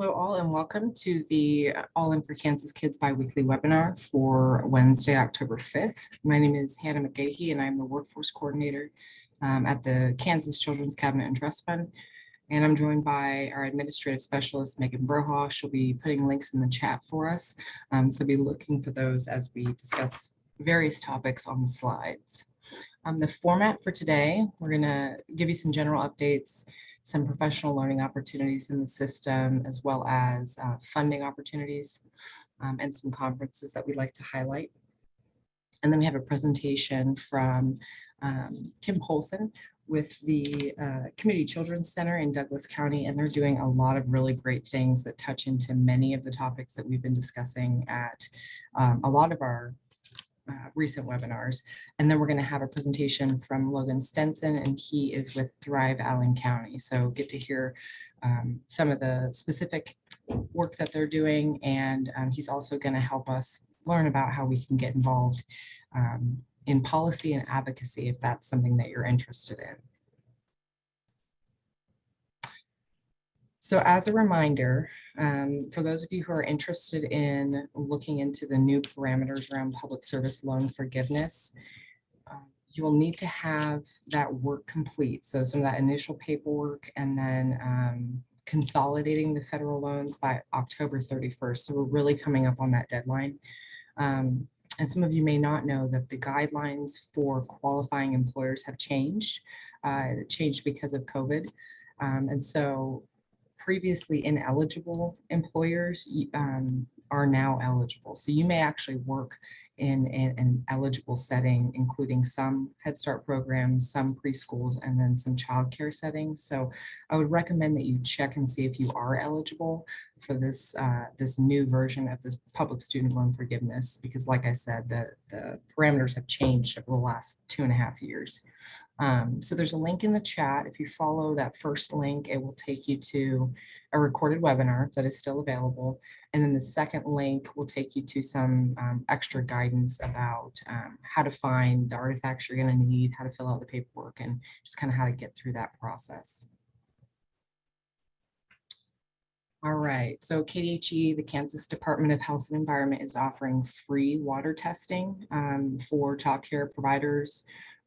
Hello all and welcome to the All In for Kansas Kids bi-weekly webinar for Wednesday, October 5th. My name is Hannah McGahey and I'm the Workforce Coordinator at the Kansas Children's Cabinet and Trust Fund. And I'm joined by our Administrative Specialist, Megan Brohoff. She'll be putting links in the chat for us. So be looking for those as we discuss various topics on the slides. The format for today, we're gonna give you some general updates, some professional learning opportunities in the system, as well as funding opportunities and some conferences that we'd like to highlight. And then we have a presentation from Kim Polson with the Community Children's Center in Douglas County, and they're doing a lot of really great things that touch into many of the topics that we've been discussing at a lot of our recent webinars. And then we're going to have a presentation from Logan Stenson, and he is with Thrive Allen County. So get to hear some of the specific work that they're doing. And he's also going to help us learn about how we can get involved in policy and advocacy if that's something that you're interested in. So as a reminder, for those of you who are interested in looking into the new parameters around public service loan forgiveness, you will need to have that work complete. So some of that initial paperwork and then consolidating the federal loans by October 31st. So we're really coming up on that deadline. And some of you may not know that the guidelines for qualifying employers have changed. It changed because of COVID. And so previously ineligible employers are now eligible. So you may actually work in an eligible setting, including some Head Start programs, some preschools, and then some childcare settings. So I would recommend that you check and see if you are eligible for this this new version of this public student loan forgiveness, because like I said, the parameters have changed over the last 2.5 years. So there's a link in the chat. If you follow that first link, it will take you to a recorded webinar that is still available. And then the second link will take you to some extra guidance about how to find the artifacts you're going to need, how to fill out the paperwork, and just kind of how to get through that process. All right, so KDHE, the Kansas Department of Health and Environment, is offering free water testing for child care providers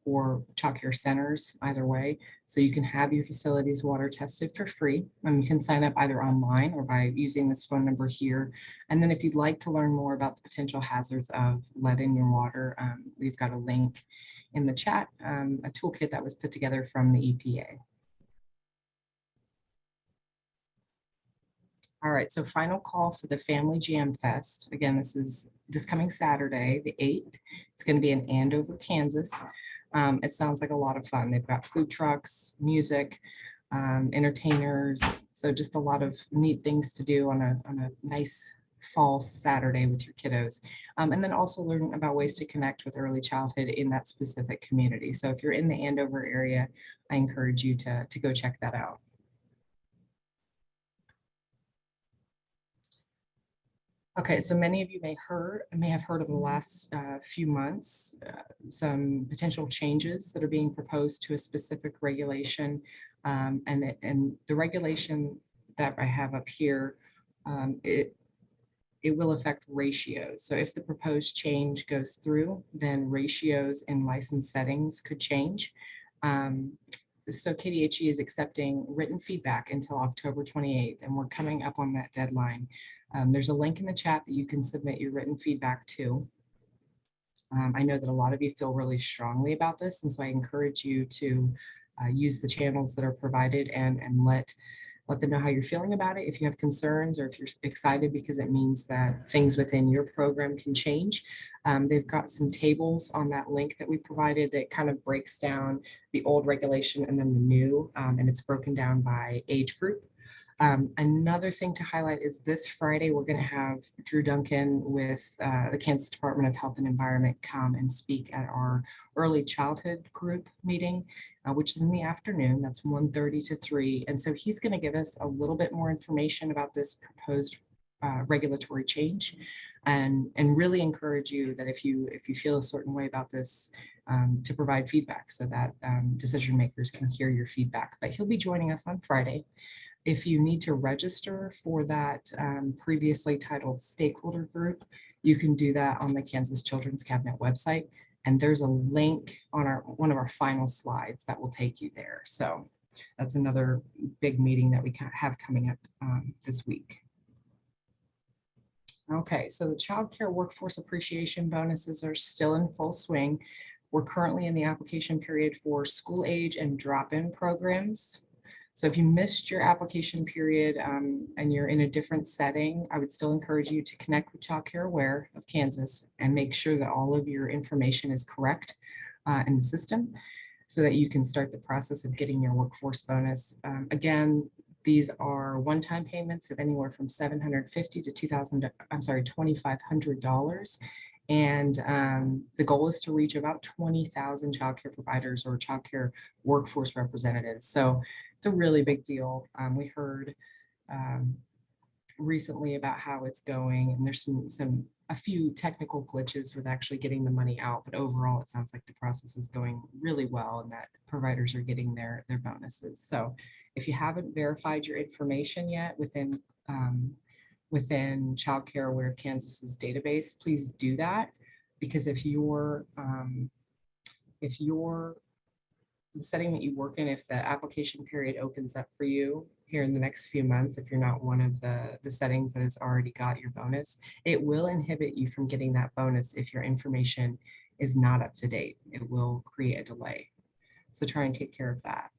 or child care centers, either way. So you can have your facilities water tested for free. You can sign up either online or by using this phone number here. And then if you'd like to learn more about the potential hazards of lead in your water, we've got a link in the chat, a toolkit that was put together from the EPA. All right, so final call for the Family Jam Fest. Again, this is this coming Saturday, the 8th. It's going to be in Andover, Kansas. It sounds like a lot of fun. They've got food trucks, music, entertainers. So just a lot of neat things to do on a nice fall Saturday with your kiddos. And then also learn about ways to connect with early childhood in that specific community. So if you're in the Andover area, I encourage you to go check that out. Okay, so many of you may have heard of the last few months, some potential changes that are being proposed to a specific regulation. And the regulation that I have up here, it will affect ratios. So if the proposed change goes through, then ratios in license settings could change. So KDHE is accepting written feedback until October 28th, and we're coming up on that deadline. There's a link in the chat that you can submit your written feedback to. I know that a lot of you feel really strongly about this, and so I encourage you to use the channels that are provided and let them know how you're feeling about it. If you have concerns or if you're excited because it means that things within your program can change. They've got some tables on that link that we provided that kind of breaks down the old regulation and then the new, and it's broken down by age group. Another thing to highlight is this Friday, we're going to have Drew Duncan with the Kansas Department of Health and Environment come and speak at our early childhood group meeting, which is in the afternoon. That's 1:30 to 3. And so he's going to give us a little bit more information about this proposed regulatory change, and really encourage you that if you feel a certain way about this, to provide feedback so that decision makers can hear your feedback. But he'll be joining us on Friday. If you need to register for that previously titled stakeholder group, you can do that on the Kansas Children's Cabinet website. And there's a link on one of our final slides that will take you there. So that's another big meeting that we have coming up this week. Okay, so the child care workforce appreciation bonuses are still in full swing. We're currently in the application period for school age and drop-in programs. So if you missed your application period and you're in a different setting, I would still encourage you to connect with Child Care Aware of Kansas and make sure that all of your information is correct in the system so that you can start the process of getting your workforce bonus. Again, these are one-time payments of anywhere from $750 to $2,500. And the goal is to reach about 20,000 childcare providers or childcare workforce representatives. So it's a really big deal. We heard recently about how it's going, and there's a few technical glitches with actually getting the money out, but overall it sounds like the process is going really well and that providers are getting their bonuses. So if you haven't verified your information yet within Child Care Aware Kansas's database, please do that, because if you're the setting that you work in, if the application period opens up for you here in the next few months, if you're not one of the settings that has already got your bonus, it will inhibit you from getting that bonus if your information is not up to date. It will create a delay. So try and take care of that.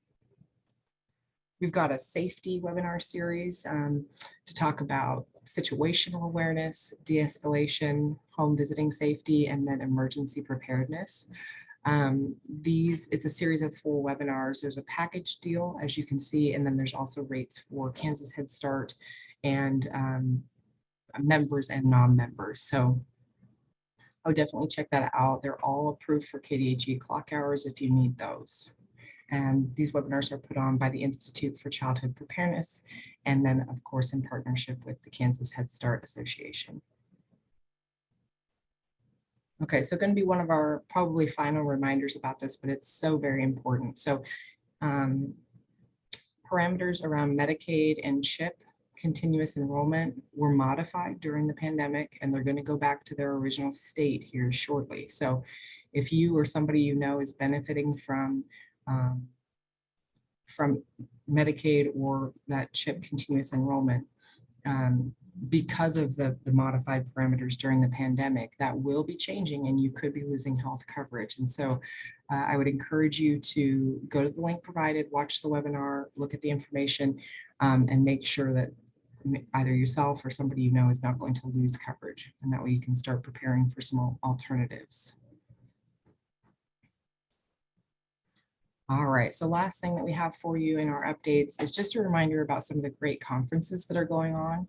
We've got a safety webinar series to talk about situational awareness, de-escalation, home visiting safety, and then emergency preparedness. It's a series of 4 webinars. There's a package deal, as you can see, and then there's also rates for Kansas Head Start and members and non-members. So I would definitely check that out. They're all approved for KDHE clock hours if you need those. And these webinars are put on by the Institute for Childhood Preparedness, and then of course in partnership with the Kansas Head Start Association. Okay, so going to be one of our probably final reminders about this, but it's so very important. So parameters around Medicaid and CHIP continuous enrollment were modified during the pandemic, and they're going to go back to their original state here shortly. So if you or somebody you know is benefiting from Medicaid or that CHIP continuous enrollment, because of the modified parameters during the pandemic, that will be changing and you could be losing health coverage. And so I would encourage you to go to the link provided, watch the webinar, look at the information, and make sure that either yourself or somebody you know is not going to lose coverage. And that way you can start preparing for some alternatives. All right, so last thing that we have for you in our updates is just a reminder about some of the great conferences that are going on.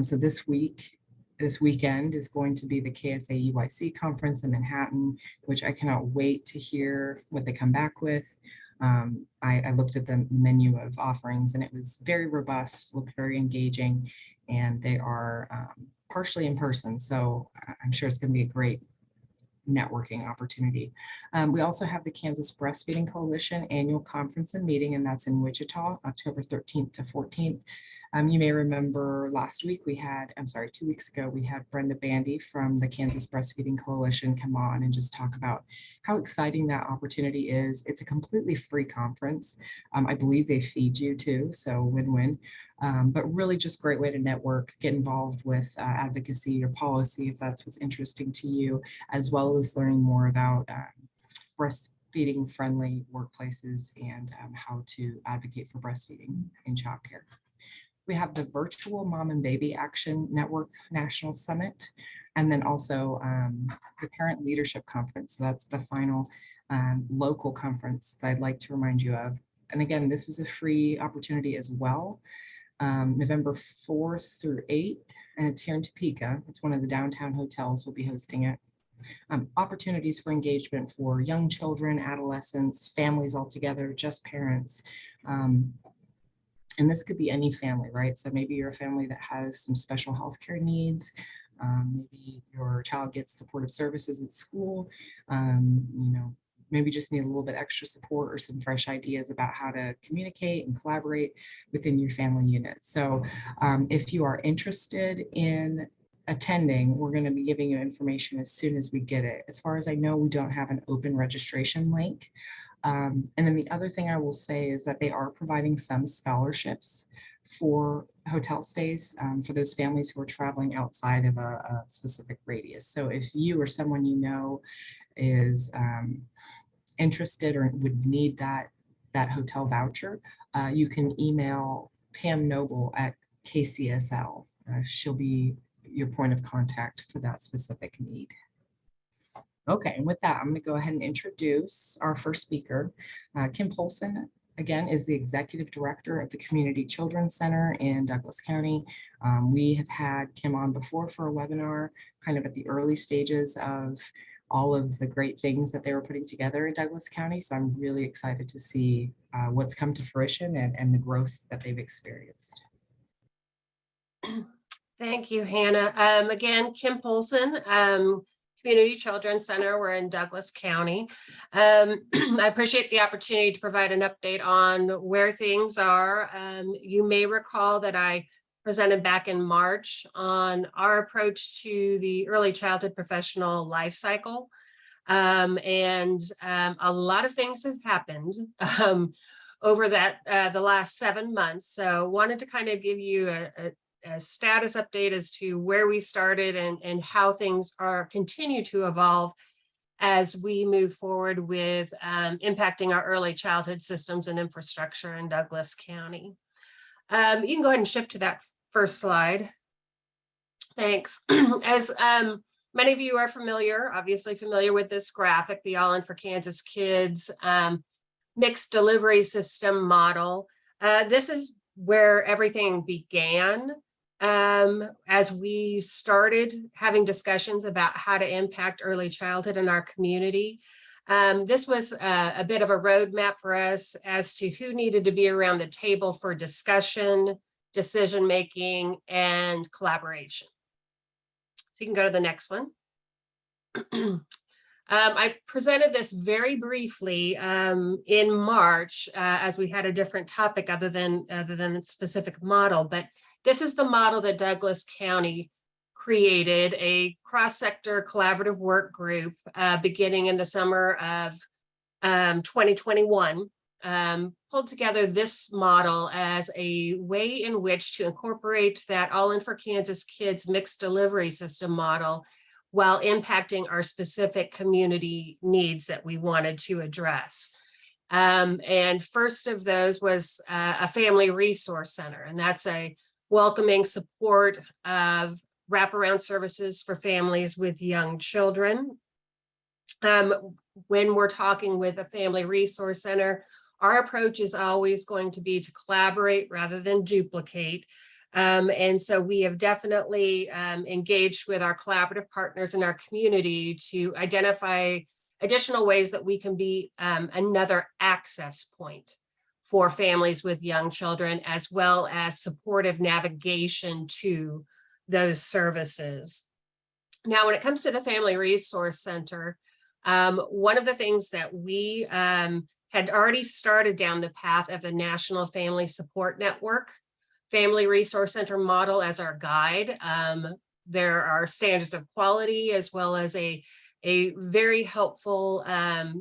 So this weekend is going to be the Ksa Eyc Conference in Manhattan, which I cannot wait to hear what they come back with. I looked at the menu of offerings and it was very robust, looked very engaging, and they are partially in person. So I'm sure it's going to be a great networking opportunity. We also have the Kansas Breastfeeding Coalition annual conference and meeting, and that's in Wichita, October 13th to 14th. You may remember 2 weeks ago, we had Brenda Bandy from the Kansas Breastfeeding Coalition come on and just talk about how exciting that opportunity is. It's a completely free conference. I believe they feed you too, so win-win. But really just great way to network, get involved with advocacy or policy if that's what's interesting to you, as well as learning more about breastfeeding friendly workplaces and how to advocate for breastfeeding in childcare. We have the virtual Mom and Baby Action Network National Summit, and then also the Parent Leadership Conference. So that's the final local conference that I'd like to remind you of. And again, this is a free opportunity as well. November 4th through 8th, and it's here in Topeka. It's one of the downtown hotels will be hosting it. Opportunities for engagement for young children, adolescents, families altogether, just parents. And this could be any family, right? So maybe you're a family that has some special healthcare needs. Maybe your child gets supportive services at school. Maybe just need a little bit extra support or some fresh ideas about how to communicate and collaborate within your family unit. So if you are interested in attending, we're going to be giving you information as soon as we get it. As far as I know, we don't have an open registration link. And then the other thing I will say is that they are providing some scholarships for hotel stays for those families who are traveling outside of a specific radius. So if you or someone you know is interested or would need that hotel voucher, you can email Pam Noble at KCSL. She'll be your point of contact for that specific need. Okay, and with that, I'm going to go ahead and introduce our first speaker. Kim Polson, again, is the Executive Director of the Community Children's Center in Douglas County. We have had Kim on before for a webinar, kind of at the early stages of all of the great things that they were putting together in Douglas County. So I'm really excited to see what's come to fruition and the growth that they've experienced. Thank you, Hannah. Again, Kim Polson, Community Children's Center. We're in Douglas County. I appreciate the opportunity to provide an update on where things are. You may recall that I presented back in March on our approach to the early childhood professional life cycle. A lot of things have happened over the last 7 months. So wanted to kind of give you a status update as to where we started and how things continue to evolve as we move forward with impacting our early childhood systems and infrastructure in Douglas County. You can go ahead and shift to that first slide. Thanks. As many of you are obviously familiar with this graphic, the All In for Kansas Kids mixed delivery system model. This is where everything began. As we started having discussions about how to impact early childhood in our community. This was a bit of a roadmap for us as to who needed to be around the table for discussion, decision-making, and collaboration. So you can go to the next one. I presented this very briefly in March as we had a different topic other than the specific model, but this is the model that Douglas County created, a cross-sector collaborative work group beginning in the summer of 2021, pulled together this model as a way in which to incorporate that All In for Kansas Kids mixed delivery system model while impacting our specific community needs that we wanted to address. And first of those was a family resource center, and that's a welcoming support of wraparound services for families with young children. When we're talking with a family resource center, our approach is always going to be to collaborate rather than duplicate. And so we have definitely engaged with our collaborative partners in our community to identify additional ways that we can be another access point for families with young children, as well as supportive navigation to those services. Now, when it comes to the Family Resource Center, one of the things that we had already started down the path of the National Family Support Network Family Resource Center model as our guide. There are standards of quality as well as a very helpful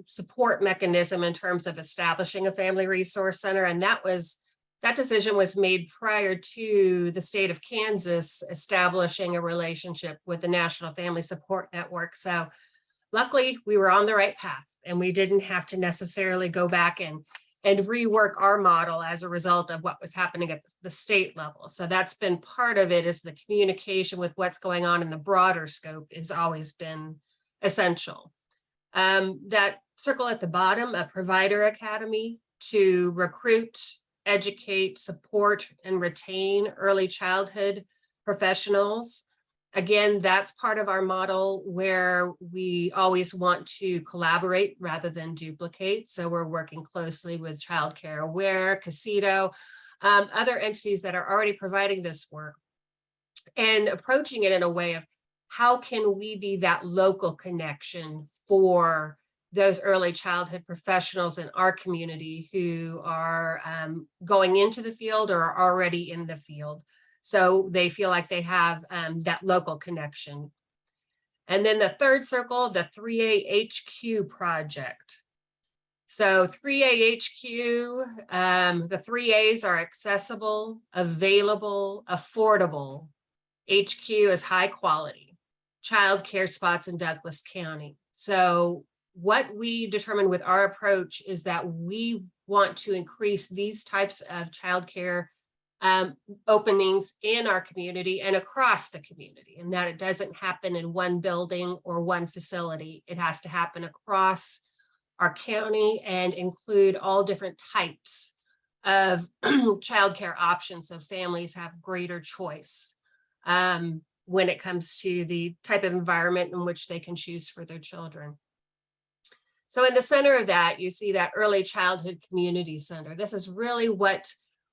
support mechanism in terms of establishing a family resource center. And that decision was made prior to the state of Kansas establishing a relationship with the National Family Support Network. So luckily we were on the right path and we didn't have to necessarily go back and rework our model as a result of what was happening at the state level. So that's been part of it, is the communication with what's going on in the broader scope has always been essential. That circle at the bottom, a provider academy to recruit, educate, support, and retain early childhood professionals. Again, that's part of our model where we always want to collaborate rather than duplicate. So we're working closely with Child Care Aware, Casito, other entities that are already providing this work, and approaching it in a way of how can we be that local connection for those early childhood professionals in our community who are going into the field or are already in the field, so they feel like they have that local connection. And then the third circle, the 3A HQ project. So 3A HQ, the 3 A's are accessible, available, affordable. HQ is high quality, childcare spots in Douglas County. So what we determined with our approach is that we want to increase these types of childcare openings in our community and across the community, and that it doesn't happen in one building or one facility. It has to happen across our county and include all different types of childcare options, so families have greater choice when it comes to the type of environment in which they can choose for their children. So in the center of that, you see that Early Childhood Community Center. This is really what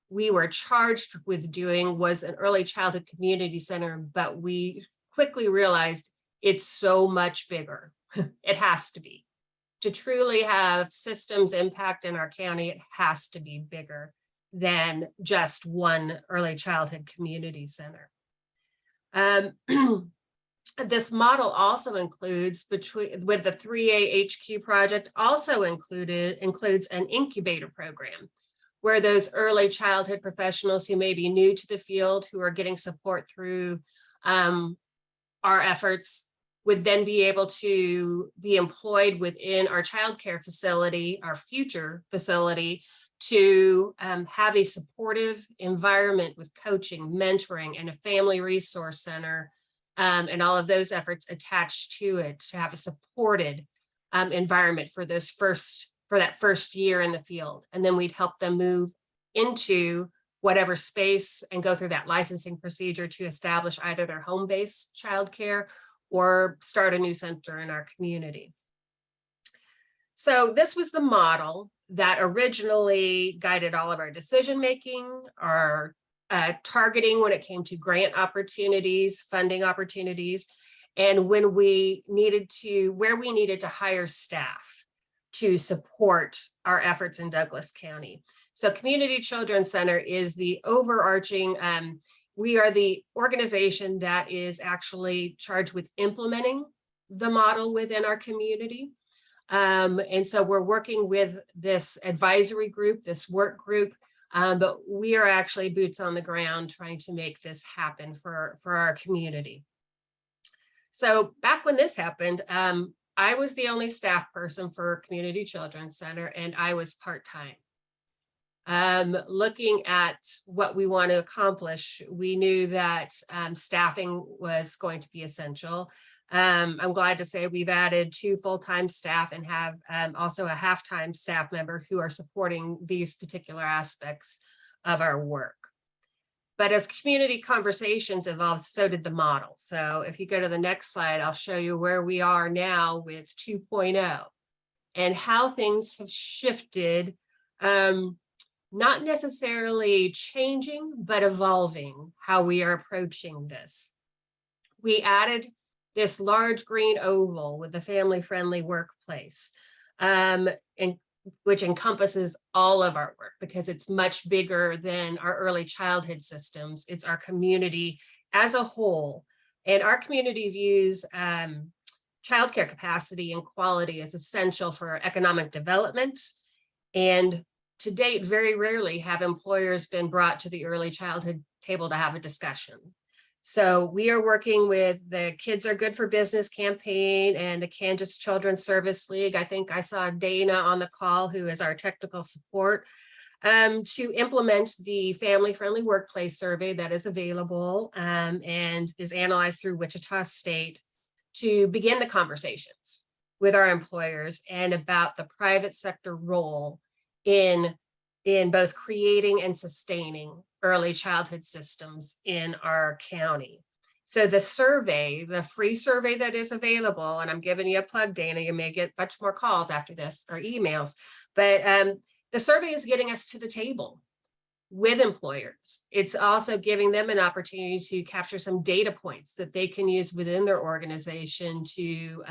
we were charged with doing, was an early childhood community center, but we quickly realized it's so much bigger. It has to be. To truly have systems impact in our county, it has to be bigger than just one early childhood community center. This model also includes, with the 3A HQ project, also includes an incubator program, where those early childhood professionals who may be new to the field, who are getting support through our efforts, would then be able to be employed within our childcare facility, our future facility, to have a supportive environment with coaching, mentoring, and a family resource center, and all of those efforts attached to it, to have a supported environment for that first year in the field. And then we'd help them move into whatever space and go through that licensing procedure to establish either their home-based childcare or start a new center in our community. So this was the model that originally guided all of our decision-making, our targeting when it came to grant opportunities, funding opportunities, and when we needed to hire staff to support our efforts in Douglas County. So Community Children's Center is the overarching, we are the organization that is actually charged with implementing the model within our community. And so we're working with this advisory group, this work group, but we are actually boots on the ground trying to make this happen for our community. So back when this happened, I was the only staff person for Community Children's Center, and I was part-time. Looking at what we want to accomplish, we knew that staffing was going to be essential. I'm glad to say we've added 2 full-time staff and have also a half-time staff member who are supporting these particular aspects of our work. But as community conversations evolved, so did the model. So if you go to the next slide, I'll show you where we are now with 2.0 and how things have shifted, not necessarily changing, but evolving how we are approaching this. We added this large green oval with a family-friendly workplace, which encompasses all of our work because it's much bigger than our early childhood systems. It's our community as a whole. And our community views childcare capacity and quality as essential for economic development. And to date, very rarely have employers been brought to the early childhood table to have a discussion. So we are working with the Kids Are Good for Business campaign and the Kansas Children's Service League. I think I saw Dana on the call, who is our technical support, to implement the family-friendly workplace survey that is available and is analyzed through Wichita State, to begin the conversations with our employers and about the private sector role in both creating and sustaining early childhood systems in our county. So the survey, the free survey that is available, and I'm giving you a plug, Dana, you may get much more calls after this or emails, but the survey is getting us to the table with employers. It's also giving them an opportunity to capture some data points that they can use within their organization to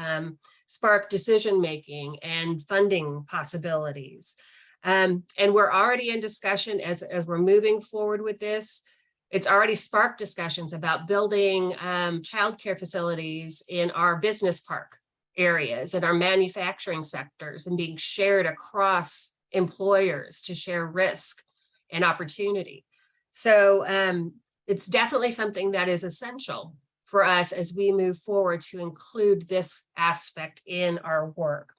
spark decision-making and funding possibilities. And we're already in discussion as we're moving forward with this. It's already sparked discussions about building childcare facilities in our business park areas and our manufacturing sectors and being shared across employers to share risk and opportunity. So it's definitely something that is essential for us as we move forward to include this aspect in our work.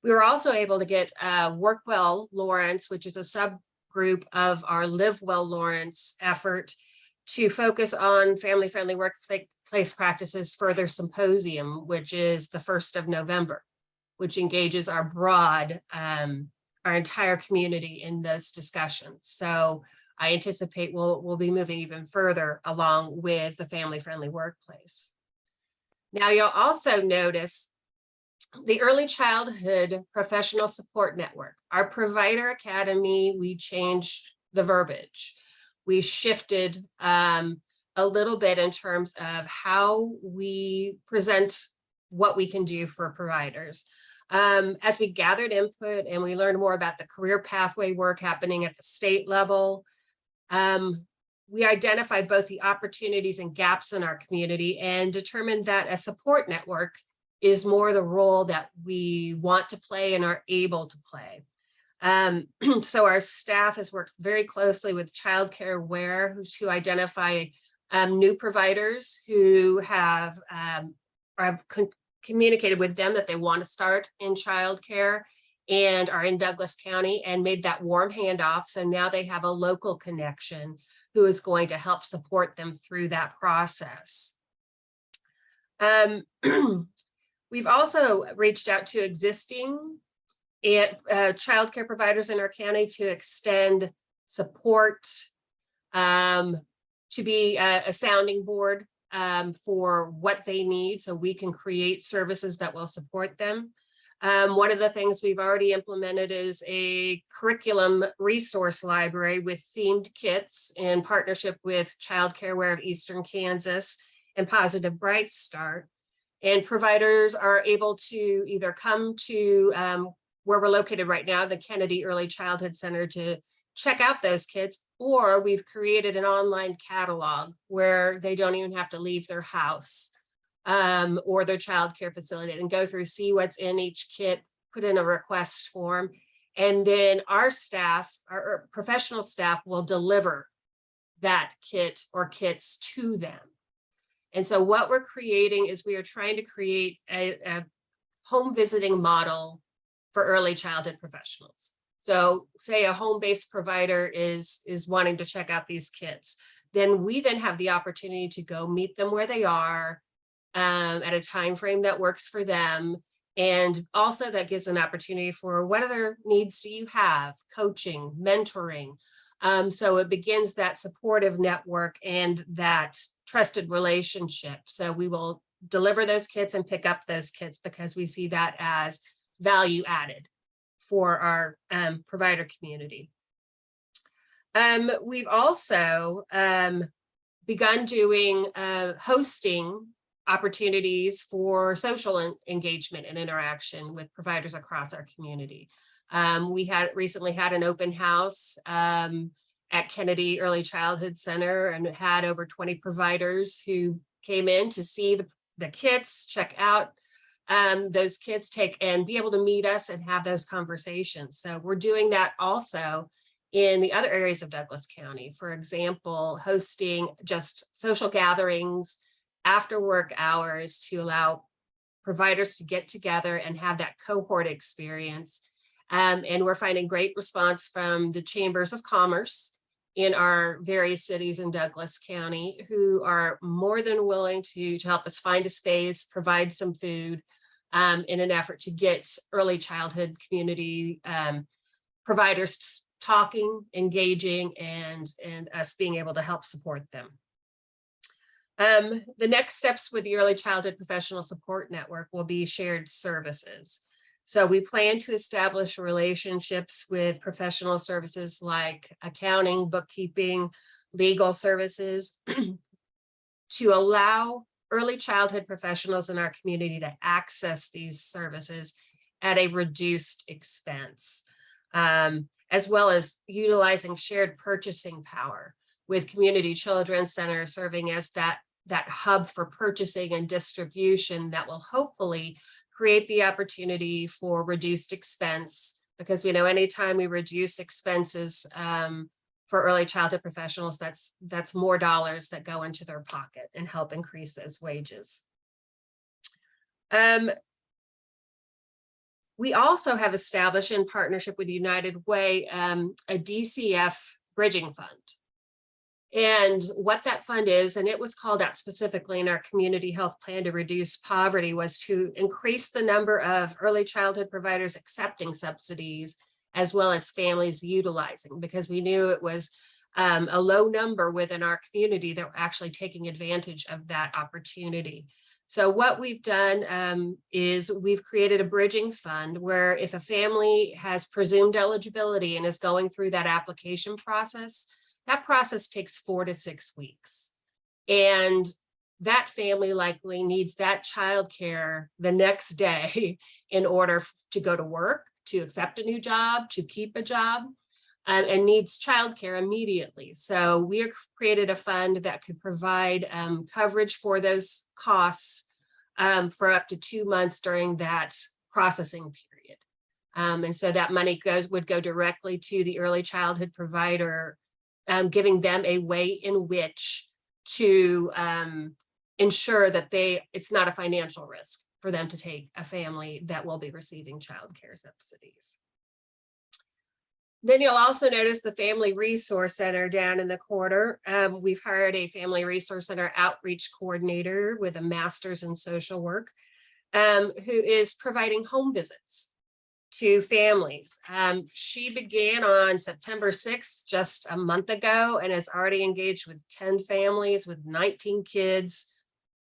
We were also able to get Work Well Lawrence, which is a subgroup of our Live Well Lawrence effort, to focus on family-friendly workplace practices further symposium, which is the 1st of November, which engages our our entire community in those discussions. So I anticipate we'll be moving even further along with the family-friendly workplace. Now you'll also notice the Early Childhood Professional Support Network. Our Provider Academy, we changed the verbiage. We shifted a little bit in terms of how we present what we can do for providers. As we gathered input and we learned more about the career pathway work happening at the state level, we identified both the opportunities and gaps in our community and determined that a support network is more the role that we want to play and are able to play. So our staff has worked very closely with Child Care Aware to identify new providers who have communicated with them that they want to start in childcare and are in Douglas County and made that warm handoff. So now they have a local connection who is going to help support them through that process. We've also reached out to existing childcare providers in our county to extend support, to be a sounding board for what they need so we can create services that will support them. One of the things we've already implemented is a curriculum resource library with themed kits in partnership with Child Care Aware of Eastern Kansas and Positive Bright Start. And providers are able to either come to where we're located right now, the Kennedy Early Childhood Center, to check out those kits, or we've created an online catalog where they don't even have to leave their house or their childcare facility and go through, see what's in each kit, put in a request form, and then our staff, our professional staff, will deliver that kit or kits to them. And so what we're creating is we are trying to create a home visiting model for early childhood professionals. So say a home-based provider is wanting to check out these kits, then we have the opportunity to go meet them where they are at a time frame that works for them. And also that gives an opportunity for what other needs do you have, coaching, mentoring. So it begins that supportive network and that trusted relationship. So we will deliver those kits and pick up those kits because we see that as value added for our provider community. We've also begun doing hosting opportunities for social engagement and interaction with providers across our community. We recently had an open house at Kennedy Early Childhood Center and had over 20 providers who came in to see the kits, check out those kids, and be able to meet us and have those conversations. So we're doing that also in the other areas of Douglas County. For example, hosting just social gatherings after work hours to allow providers to get together and have that cohort experience. And we're finding great response from the chambers of commerce in our various cities in Douglas County, who are more than willing to help us find a space, provide some food in an effort to get early childhood community providers talking, engaging, and us being able to help support them. The next steps with the Early Childhood Professional Support Network will be shared services. So we plan to establish relationships with professional services like accounting, bookkeeping, legal services to allow early childhood professionals in our community to access these services at a reduced expense, as well as utilizing shared purchasing power with community children's center serving as that hub for purchasing and distribution that will hopefully create the opportunity for reduced expense, because we know anytime we reduce expenses for early childhood professionals, that's more dollars that go into their pocket and help increase those wages. We also have established, in partnership with United Way, a DCF Bridging Fund. And what that fund is, and it was called out specifically in our community health plan to reduce poverty, was to increase the number of early childhood providers accepting subsidies, as well as families utilizing, because we knew it was a low number within our community that were actually taking advantage of that opportunity. So what we've done is we've created a bridging fund where if a family has presumed eligibility and is going through that application process, that process takes 4 to 6 weeks. And that family likely needs that childcare the next day in order to go to work, to accept a new job, to keep a job, and needs childcare immediately. So we have created a fund that could provide coverage for those costs for up to 2 months during that processing period. And so that money would go directly to the early childhood provider, giving them a way in which to ensure that it's not a financial risk for them to take a family that will be receiving childcare subsidies. Then you'll also notice the Family Resource Center down in the corner. We've hired a Family Resource Center outreach coordinator with a master's in social work, who is providing home visits to families. She began on September 6th, just a month ago, and has already engaged with 10 families with 19 kids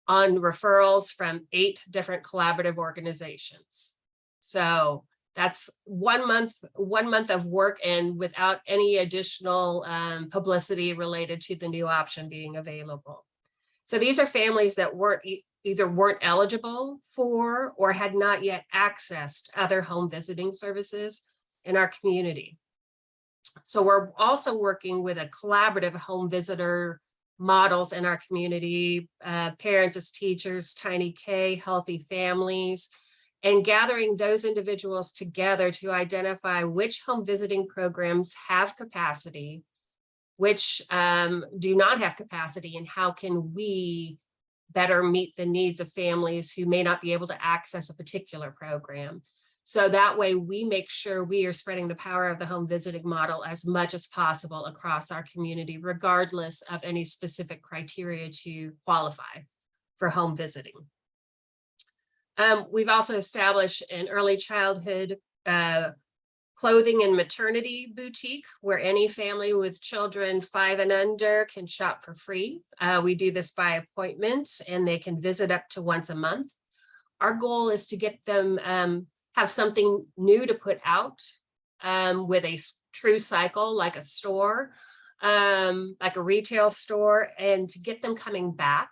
on referrals from 8 different collaborative organizations. So that's 1 month of work, and without any additional publicity related to the new option being available. So these are families that either weren't eligible for or had not yet accessed other home visiting services in our community. So we're also working with a collaborative home visitor models in our community, Parents as Teachers, Tiny K, Healthy Families, and gathering those individuals together to identify which home visiting programs have capacity, which do not have capacity, and how can we better meet the needs of families who may not be able to access a particular program. So that way we make sure we are spreading the power of the home visiting model as much as possible across our community, regardless of any specific criteria to qualify for home visiting. We've also established an early childhood clothing and maternity boutique where any family with children 5 and under can shop for free. We do this by appointment, and they can visit up to once a month. Our goal is to get them have something new to put out with a true cycle, like a store, like a retail store, and to get them coming back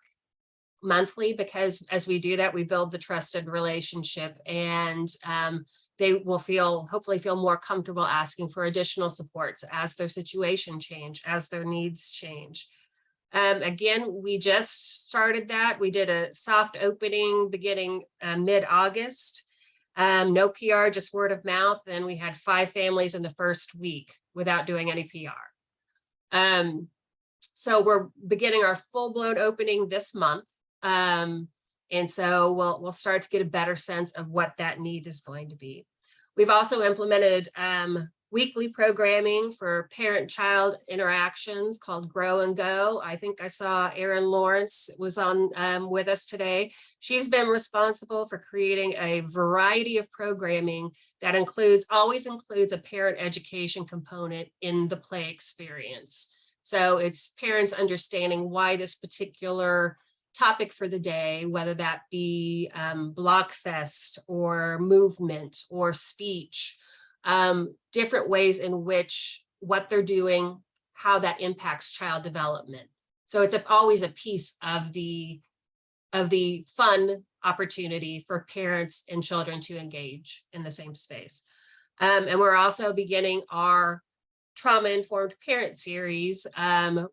monthly, because as we do that, we build the trusted relationship, and they will hopefully feel more comfortable asking for additional supports as their situation change, as their needs change. Again, we just started that. We did a soft opening beginning mid-August. No PR, just word of mouth. And we had 5 families in the first week without doing any PR. So we're beginning our full-blown opening this month. And so we'll start to get a better sense of what that need is going to be. We've also implemented weekly programming for parent-child interactions called Grow and Go. I think I saw Erin Lawrence was on with us today. She's been responsible for creating a variety of programming that always includes a parent education component in the play experience. So it's parents understanding why this particular topic for the day, whether that be Blockfest or movement or speech, different ways in which what they're doing, how that impacts child development. So it's always a piece of the fun opportunity for parents and children to engage in the same space. And we're also beginning our trauma-informed parent series.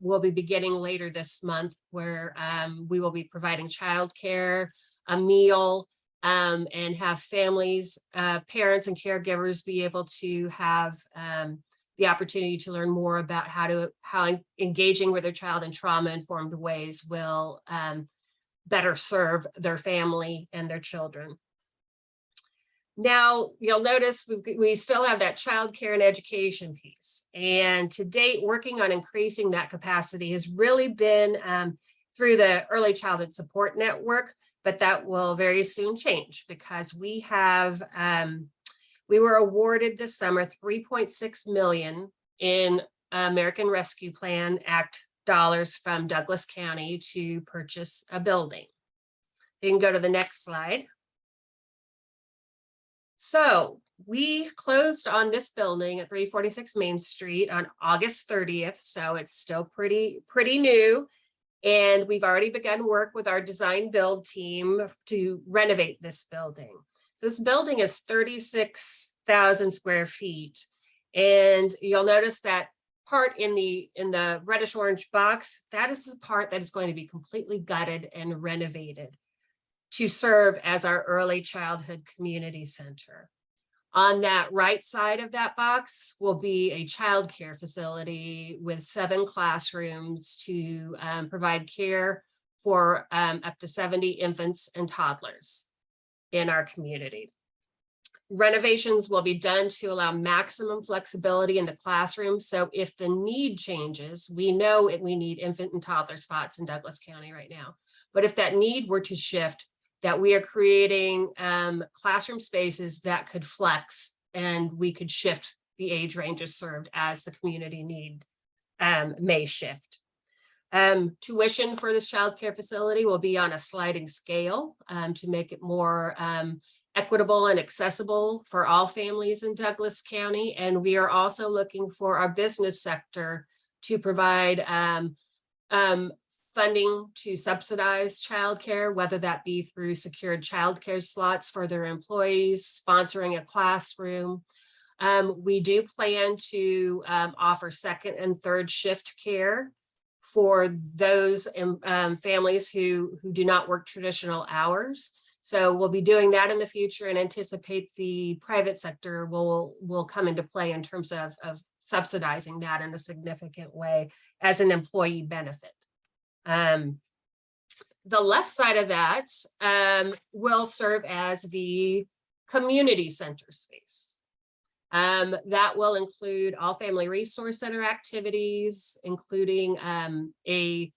We'll be beginning later this month, where we will be providing childcare, a meal, and have families, parents and caregivers be able to have the opportunity to learn more about how engaging with their child in trauma-informed ways will better serve their family and their children. Now, you'll notice we still have that childcare and education piece. And to date, working on increasing that capacity has really been through the Early Childhood Support Network, but that will very soon change, because we were awarded this summer $3.6 million in American Rescue Plan Act dollars from Douglas County to purchase a building. You can go to the next slide. So we closed on this building at 346 Main Street on August 30th. So it's still pretty new. And we've already begun work with our design build team to renovate this building. So this building is 36,000 square feet. And you'll notice that part in the reddish orange box, that is the part that is going to be completely gutted and renovated to serve as our early childhood community center. On that right side of that box will be a childcare facility with 7 classrooms to provide care for up to 70 infants and toddlers in our community. Renovations will be done to allow maximum flexibility in the classroom. So if the need changes, we know we need infant and toddler spots in Douglas County right now. But if that need were to shift, that we are creating classroom spaces that could flex, and we could shift the age ranges served as the community need may shift. Tuition for this childcare facility will be on a sliding scale to make it more equitable and accessible for all families in Douglas County. And we are also looking for our business sector to provide funding to subsidize childcare, whether that be through secured childcare slots for their employees, sponsoring a classroom. We do plan to offer second and third shift care for those families who do not work traditional hours. So we'll be doing that in the future, and anticipate the private sector will come into play in terms of subsidizing that in a significant way as an employee benefit. The left side of that will serve as the community center space. That will include all family resource center activities, including a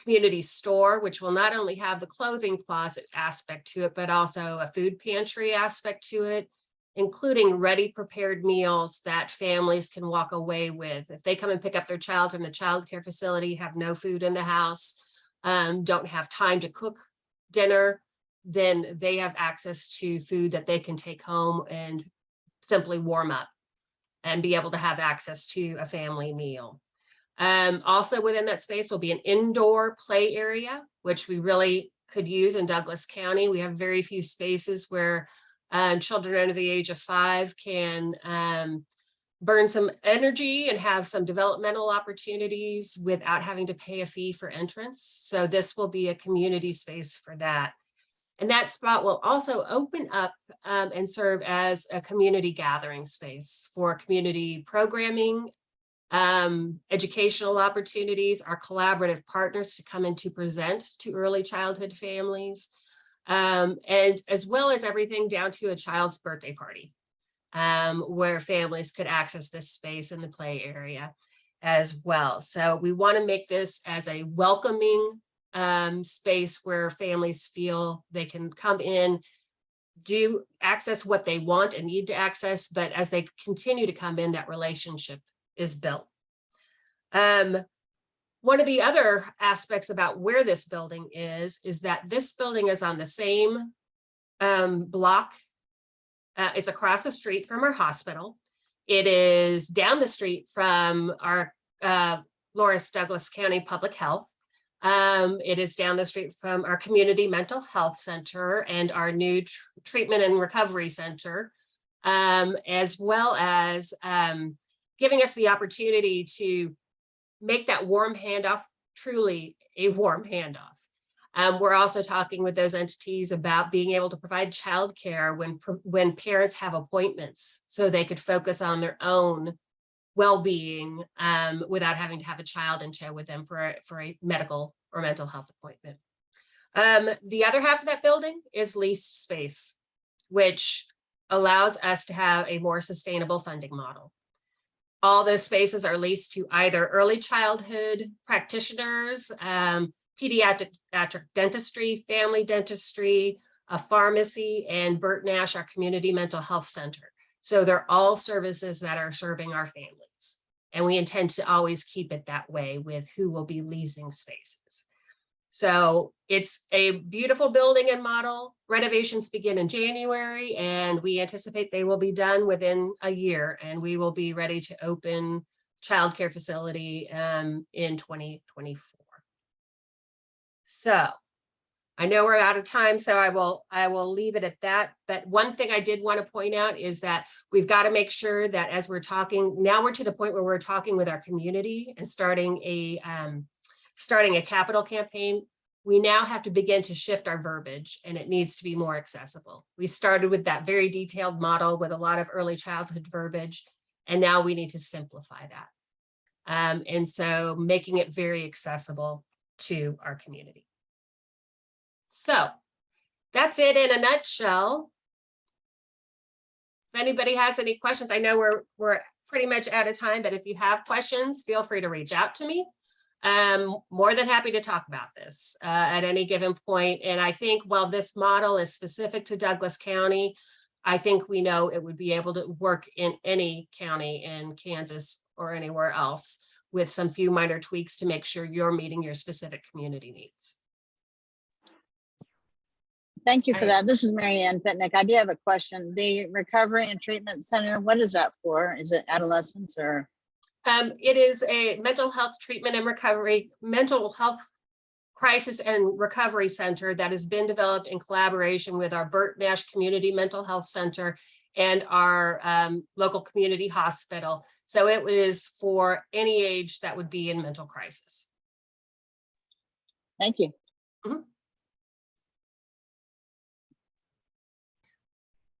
community store, which will not only have the clothing closet aspect to it, but also a food pantry aspect to it, including ready prepared meals that families can walk away with. If they come and pick up their child from the childcare facility, have no food in the house, don't have time to cook dinner, then they have access to food that they can take home and simply warm up and be able to have access to a family meal. Also within that space will be an indoor play area, which we really could use in Douglas County. We have very few spaces where children under the age of 5 can burn some energy and have some developmental opportunities without having to pay a fee for entrance. So this will be a community space for that. And that spot will also open up and serve as a community gathering space for community programming, educational opportunities, our collaborative partners to come in to present to early childhood families, and as well as everything down to a child's birthday party, where families could access this space in the play area as well. So we want to make this as a welcoming space where families feel they can come in, do access what they want and need to access, but as they continue to come in, that relationship is built. One of the other aspects about where this building is that this building is on the same block. It's across the street from our hospital. It is down the street from our Loris Douglas County Public Health. It is down the street from our Community Mental Health Center and our new Treatment and Recovery Center, as well as giving us the opportunity to make that warm handoff truly a warm handoff. We're also talking with those entities about being able to provide childcare when parents have appointments, so they could focus on their own well-being without having to have a child in tow with them for a medical or mental health appointment. The other half of that building is leased space, which allows us to have a more sustainable funding model. All those spaces are leased to either early childhood practitioners, pediatric dentistry, family dentistry, a pharmacy, and Burt Nash, our community mental health center. So they're all services that are serving our families. And we intend to always keep it that way with who will be leasing spaces. So it's a beautiful building and model. Renovations begin in January, and we anticipate they will be done within a year, and we will be ready to open childcare facility in 2024. So I know we're out of time, so I will leave it at that. But one thing I did want to point out is that we've got to make sure that as we're talking, now we're to the point where we're talking with our community and starting a capital campaign. We now have to begin to shift our verbiage, and it needs to be more accessible. We started with that very detailed model with a lot of early childhood verbiage, and now we need to simplify that. And so making it very accessible to our community. So that's it in a nutshell. If anybody has any questions, I know we're pretty much out of time, but if you have questions, feel free to reach out to me. More than happy to talk about this at any given point. And I think while this model is specific to Douglas County, I think we know it would be able to work in any county in Kansas or anywhere else with some few minor tweaks to make sure you're meeting your specific community needs. Thank you for that. This is Mary Ann Pitnick. I do have a question. The Recovery and Treatment Center, what is that for? Is it adolescents or? It is a mental health treatment and recovery, mental health crisis and recovery center that has been developed in collaboration with our Burt Nash Community Mental Health Center and our local community hospital. So it is for any age that would be in mental crisis. Thank you. Mm-hmm.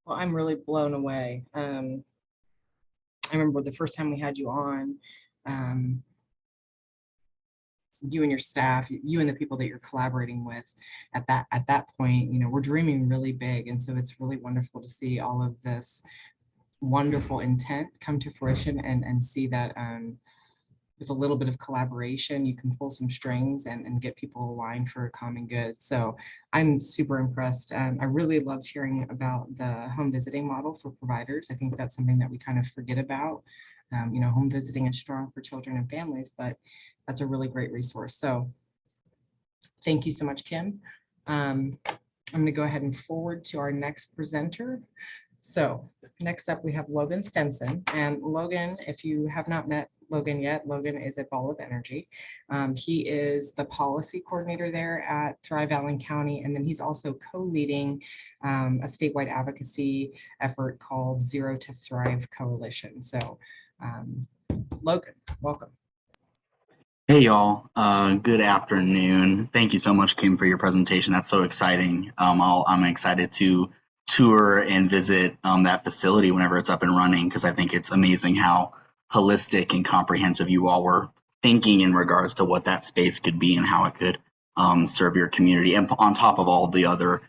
Well, I'm really blown away. I remember the first time we had you on, you and your staff, you and the people that you're collaborating with at that point, you know, we're dreaming really big. And so it's really wonderful to see all of this wonderful intent come to fruition and see that with a little bit of collaboration, you can pull some strings and get people aligned for a common good. So I'm super impressed. I really loved hearing about the home visiting model for providers. I think that's something that we kind of forget about. You know, home visiting is strong for children and families, but that's a really great resource. So thank you so much, Kim. I'm going to go ahead and forward to our next presenter. So next up, we have Logan Stenson. And Logan, if you have not met Logan yet, Logan is a ball of energy. He is the policy coordinator there at Thrive Allen County. And then he's also co-leading a statewide advocacy effort called Zero to Thrive Coalition. So Logan, welcome. Hey y'all, good afternoon. Thank you so much, Kim, for your presentation. That's so exciting. I'm excited to tour and visit that facility whenever it's up and running, because I think it's amazing how holistic and comprehensive you all were thinking in regards to what that space could be and how it could serve your community, and on top of all the other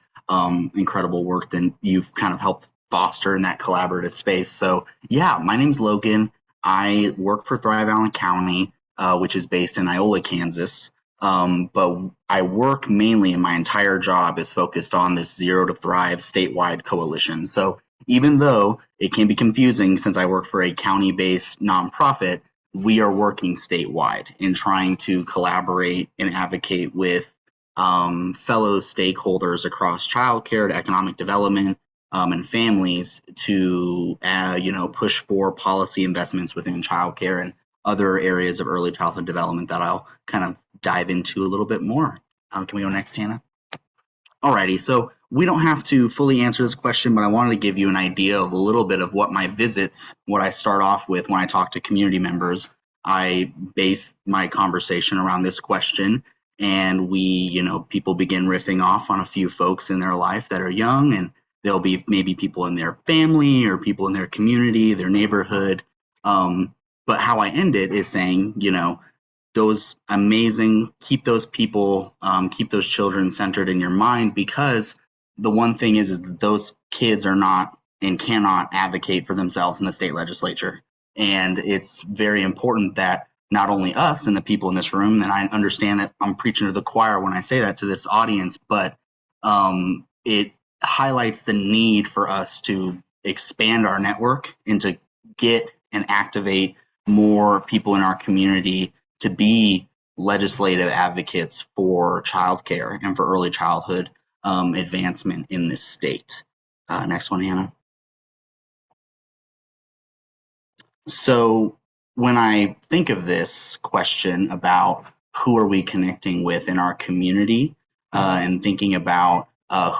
incredible work that you've kind of helped foster in that collaborative space. So yeah, my name's Logan. I work for Thrive Allen County, which is based in Iola, Kansas. But I work mainly, and my entire job is focused on this Zero to Thrive statewide coalition. So even though it can be confusing since I work for a county-based nonprofit, we are working statewide in trying to collaborate and advocate with fellow stakeholders across childcare to economic development and families to push for policy investments within childcare and other areas of early childhood development that I'll kind of dive into a little bit more. Can we go next, Hannah? Alrighty, so we don't have to fully answer this question, but I wanted to give you an idea of a little bit of what my visits, what I start off with when I talk to community members. I base my conversation around this question, and people begin riffing off on a few folks in their life that are young, and there'll be maybe people in their family or people in their community, their neighborhood. But how I end it is saying, those amazing, keep those people, keep those children centered in your mind, because the one thing is that those kids are not and cannot advocate for themselves in the state legislature. And it's very important that not only us and the people in this room, and I understand that I'm preaching to the choir when I say that to this audience, but it highlights the need for us to expand our network and to get and activate more people in our community to be legislative advocates for childcare and for early childhood advancement in this state. Next one, Hannah. So when I think of this question about who are we connecting with in our community and thinking about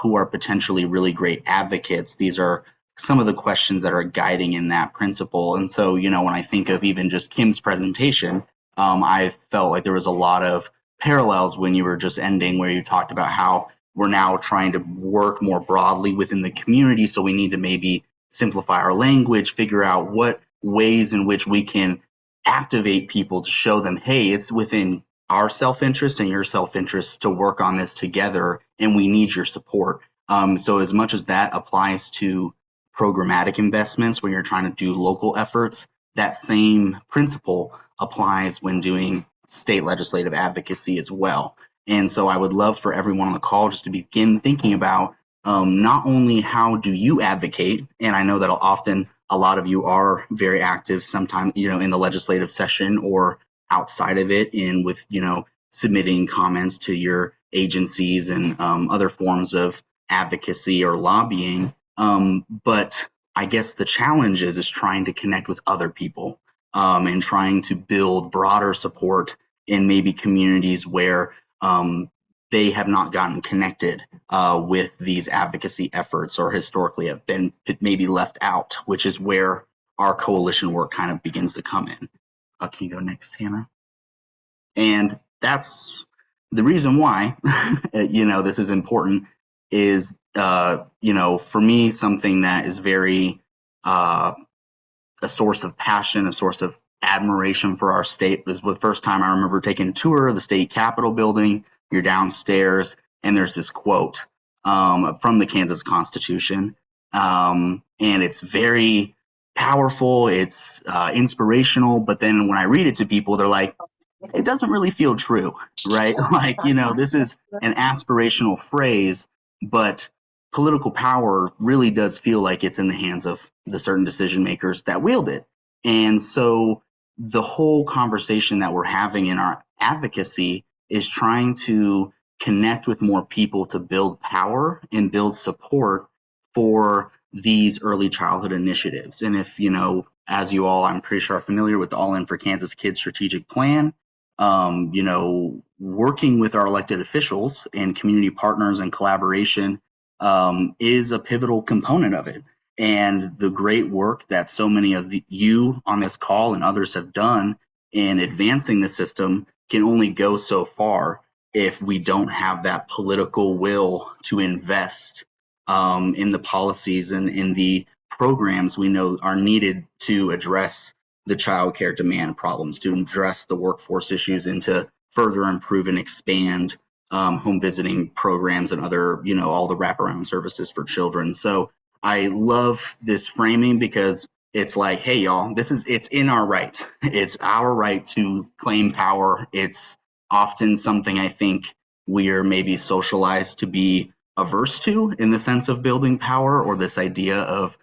who are potentially really great advocates, these are some of the questions that are guiding in that principle. And so, when I think of even just Kim's presentation, I felt like there was a lot of parallels when you were just ending, where you talked about how we're now trying to work more broadly within the community. So we need to maybe simplify our language, figure out what ways in which we can activate people to show them, hey, it's within our self-interest and your self-interest to work on this together, and we need your support. So as much as that applies to programmatic investments when you're trying to do local efforts, that same principle applies when doing state legislative advocacy as well. And so I would love for everyone on the call just to begin thinking about not only how do you advocate, and I know that often a lot of you are very active sometimes, in the legislative session or outside of it, and with, submitting comments to your agencies and other forms of advocacy or lobbying. But I guess the challenge is trying to connect with other people and trying to build broader support in maybe communities where they have not gotten connected with these advocacy efforts, or historically have been maybe left out, which is where our coalition work kind of begins to come in. Can you go next, Hannah? And that's the reason why, this is important is, for me, something that is very a source of passion, a source of admiration for our state was the first time I remember taking a tour of the state capitol building. You're downstairs, and there's this quote from the Kansas Constitution, and it's very powerful. It's inspirational, but then when I read it to people, they're like, it doesn't really feel true, right? Like, this is an aspirational phrase, but political power really does feel like it's in the hands of the certain decision makers that wield it. And so the whole conversation that we're having in our advocacy is trying to connect with more people to build power and build support for these early childhood initiatives. And if, as you all, I'm pretty sure, are familiar with the All In for Kansas Kids strategic plan, working with our elected officials and community partners and collaboration is a pivotal component of it. And the great work that so many of you on this call and others have done in advancing the system can only go so far if we don't have that political will to invest in the policies and in the programs we know are needed to address the child care demand problems, to address the workforce issues, and to further improve and expand home visiting programs and other, all the wraparound services for children. So I love this framing because it's like, hey, y'all, it's in our right. It's our right to claim power. It's often something I think we are maybe socialized to be averse to, in the sense of building power, or this idea of,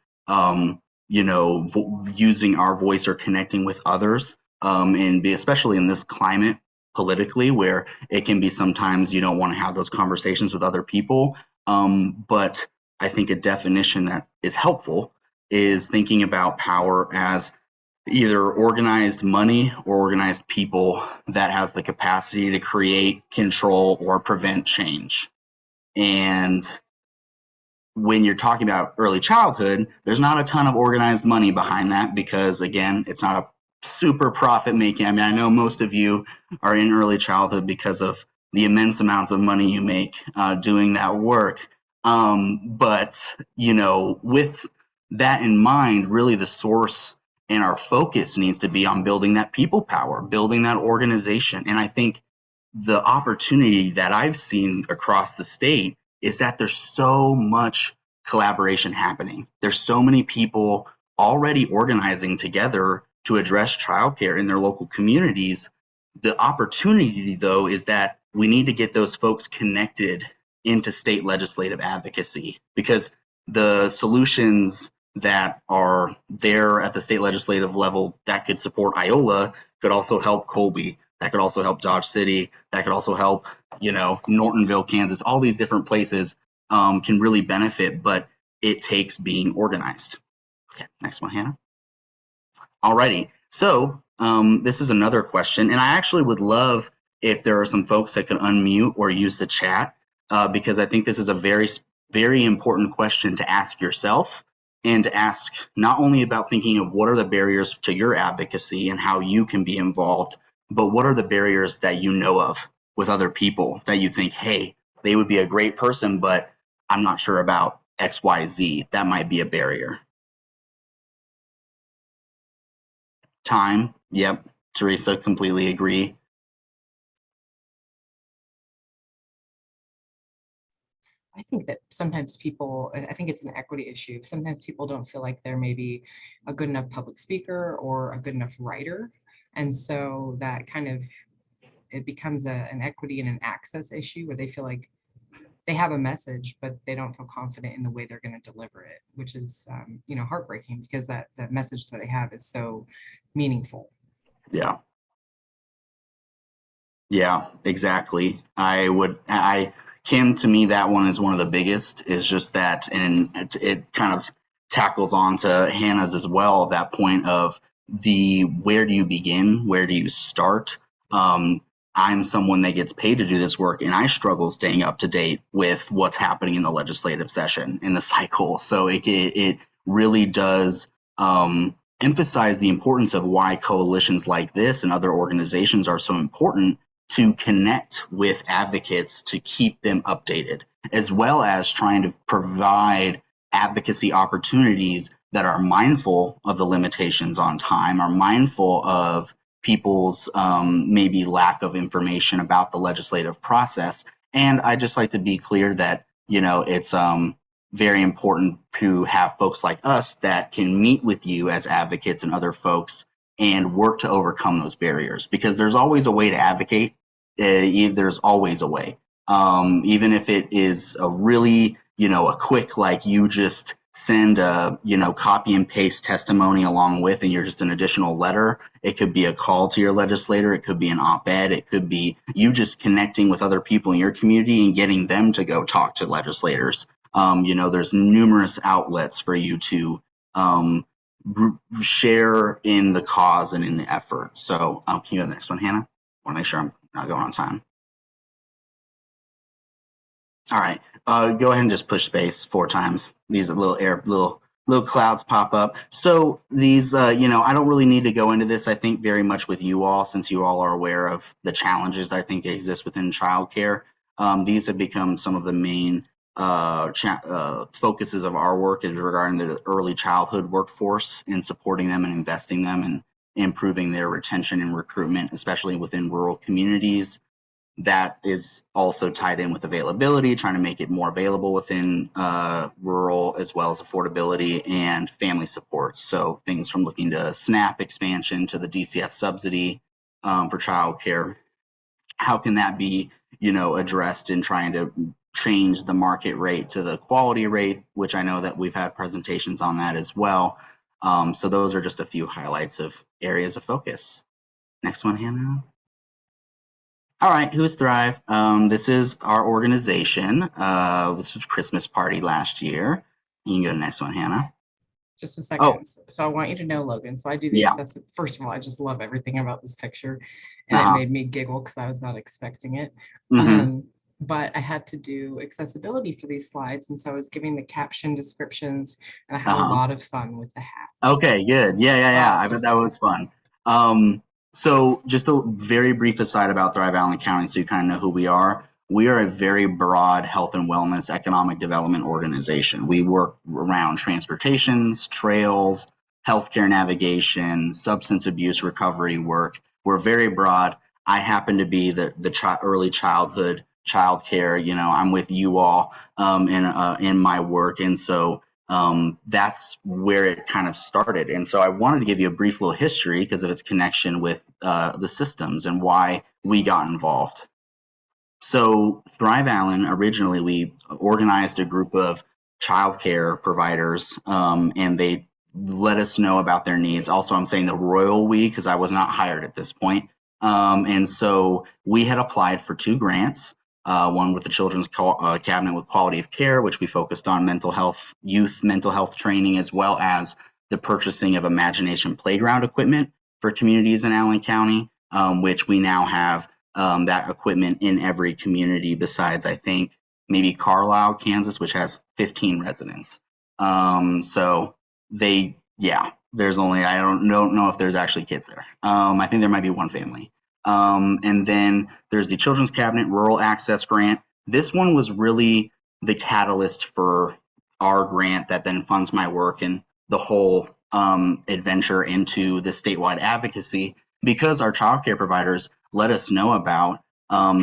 using our voice or connecting with others. and especially in this climate politically, where it can be sometimes you don't want to have those conversations with other people. But I think a definition that is helpful is thinking about power as either organized money or organized people that has the capacity to create, control, or prevent change. And when you're talking about early childhood, there's not a ton of organized money behind that because, again, it's not a super profit making. I mean, I know most of you are in early childhood because of the immense amounts of money you make doing that work. But, you know, with that in mind, really the source and our focus needs to be on building that people power, building that organization. And I think the opportunity that I've seen across the state is that there's so much collaboration happening. There's so many people already organizing together to address childcare in their local communities. The opportunity, though, is that we need to get those folks connected into state legislative advocacy, because the solutions that are there at the state legislative level that could support Iola could also help Colby, that could also help Dodge City, that could also help, you know, Nortonville, Kansas. All these different places can really benefit, but it takes being organized. Okay, next one, Hannah. Alrighty, so this is another question, and I actually would love if there are some folks that could unmute or use the chat, because I think this is a very, very important question to ask yourself, and to ask not only about thinking of what are the barriers to your advocacy and how you can be involved, but what are the barriers that you know of with other people that you think, hey, they would be a great person, but I'm not sure about X, Y, Z. That might be a barrier. Time. Yep. Teresa, completely agree. I think that sometimes people, I think it's an equity issue. Sometimes people don't feel like they're maybe a good enough public speaker or a good enough writer. And so that kind of, it becomes an equity and an access issue where they feel like they have a message, but they don't feel confident in the way they're going to deliver it, which is, you know, heartbreaking because that message that they have is so meaningful. Yeah. Yeah, exactly. Kim, to me, that one is one of the biggest, is just that, and it kind of tackles on to Hannah's as well, that point of where do you begin? Where do you start? I'm someone that gets paid to do this work, and I struggle staying up to date with what's happening in the legislative session, in the cycle. So it really does emphasize the importance of why coalitions like this and other organizations are so important, to connect with advocates to keep them updated, as well as trying to provide advocacy opportunities that are mindful of the limitations on time, are mindful of people's maybe lack of information about the legislative process. And I just like to be clear that, you know, it's very important to have folks like us that can meet with you as advocates and other folks and work to overcome those barriers, because there's always a way to advocate. There's always a way. Even if it is a really, you know, a quick, like you just send a, you know, copy and paste testimony along with, and you're just an additional letter. It could be a call to your legislator. It could be an op-ed. It could be you just connecting with other people in your community and getting them to go talk to legislators. You know, there's numerous outlets for you to share in the cause and in the effort. So can you go to the next one, Hannah? I want to make sure I'm not going on time. All right, go ahead and just push space 4 times. These little clouds pop up. So these, you know, I don't really need to go into this, I think, very much with you all, since you all are aware of the challenges I think exist within childcare. These have become some of the main focuses of our work is regarding the early childhood workforce and supporting them and investing them and improving their retention and recruitment, especially within rural communities. That is also tied in with availability, trying to make it more available within rural, as well as affordability and family support. So things from looking to SNAP expansion to the DCF subsidy for childcare. How can that be, you know, addressed in trying to change the market rate to the quality rate, which I know that we've had presentations on that as well. So those are just a few highlights of areas of focus. Next one, Hannah. All right, who is Thrive? This is our organization. This was Christmas party last year. You can go to the next one, Hannah. Just a Oh, second. So I want you to know, Logan, so I do the yeah. excessive, first of all, I just love everything about this picture. And it Uh-huh. made me giggle because I was not expecting it. Mhm. But I had to do accessibility for these slides. And so I was giving the caption descriptions and I had a Uh-huh. lot of fun with the hats. Okay, good. Yeah. Lots I of bet that fun. was fun. So just a very brief aside about Thrive Allen County, so you kind of know who we are. We are a very broad health and wellness economic development organization. We work around transportations, trails, healthcare navigation, substance abuse recovery work. We're very broad. I happen to be the early childhood childcare. You know, I'm with you all in my work, and so that's where it kind of started. And so I wanted to give you a brief little history because of its connection with the systems and why we got involved. So Thrive Allen, originally we organized a group of childcare providers and they let us know about their needs. Also, I'm saying the royal we because I was not hired at this point. And so we had applied for 2 grants. One with the Children's Cabinet with Quality of Care, which we focused on mental health, youth mental health training, as well as the purchasing of imagination playground equipment for communities in Allen County, which we now have that equipment in every community besides, I think, maybe Carlisle, Kansas, which has 15 residents. So there's only, I don't know if there's actually kids there. I think there might be one family. And then there's the Children's Cabinet Rural Access Grant. This one was really the catalyst for our grant that then funds my work and the whole adventure into the statewide advocacy because our childcare providers let us know about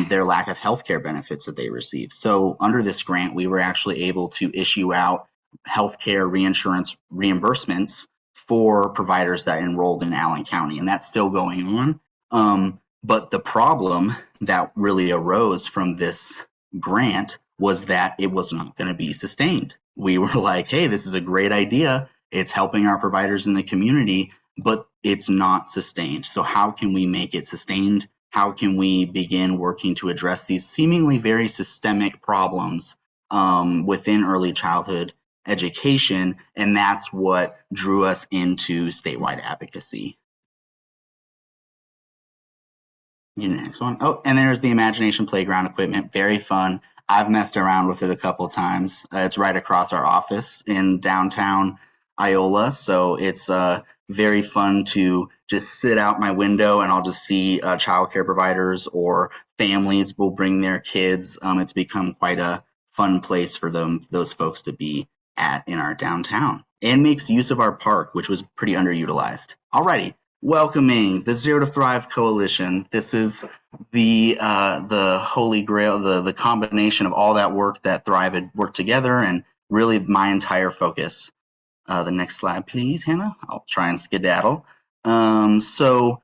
their lack of healthcare benefits that they receive. So under this grant, we were actually able to issue out healthcare reinsurance reimbursements for providers that enrolled in Allen County, and that's still going on. But the problem that really arose from this grant was that it was not going to be sustained. We were like, hey, this is a great idea. It's helping our providers in the community, but it's not sustained. So how can we make it sustained? How can we begin working to address these seemingly very systemic problems within early childhood education? And that's what drew us into statewide advocacy. Next one. Oh, and there's the imagination playground equipment. Very fun. I've messed around with it a couple times. It's right across our office in downtown Iola, so it's very fun to just sit out my window and I'll just see childcare providers or families will bring their kids. It's become quite a fun place for those folks to be at in our downtown, and makes use of our park, which was pretty underutilized. Alrighty. Welcoming the Zero to Thrive Coalition. This is the holy grail, the combination of all that work that Thrive had worked together, and really my entire focus. The next slide, please, Hannah. I'll try and skedaddle. So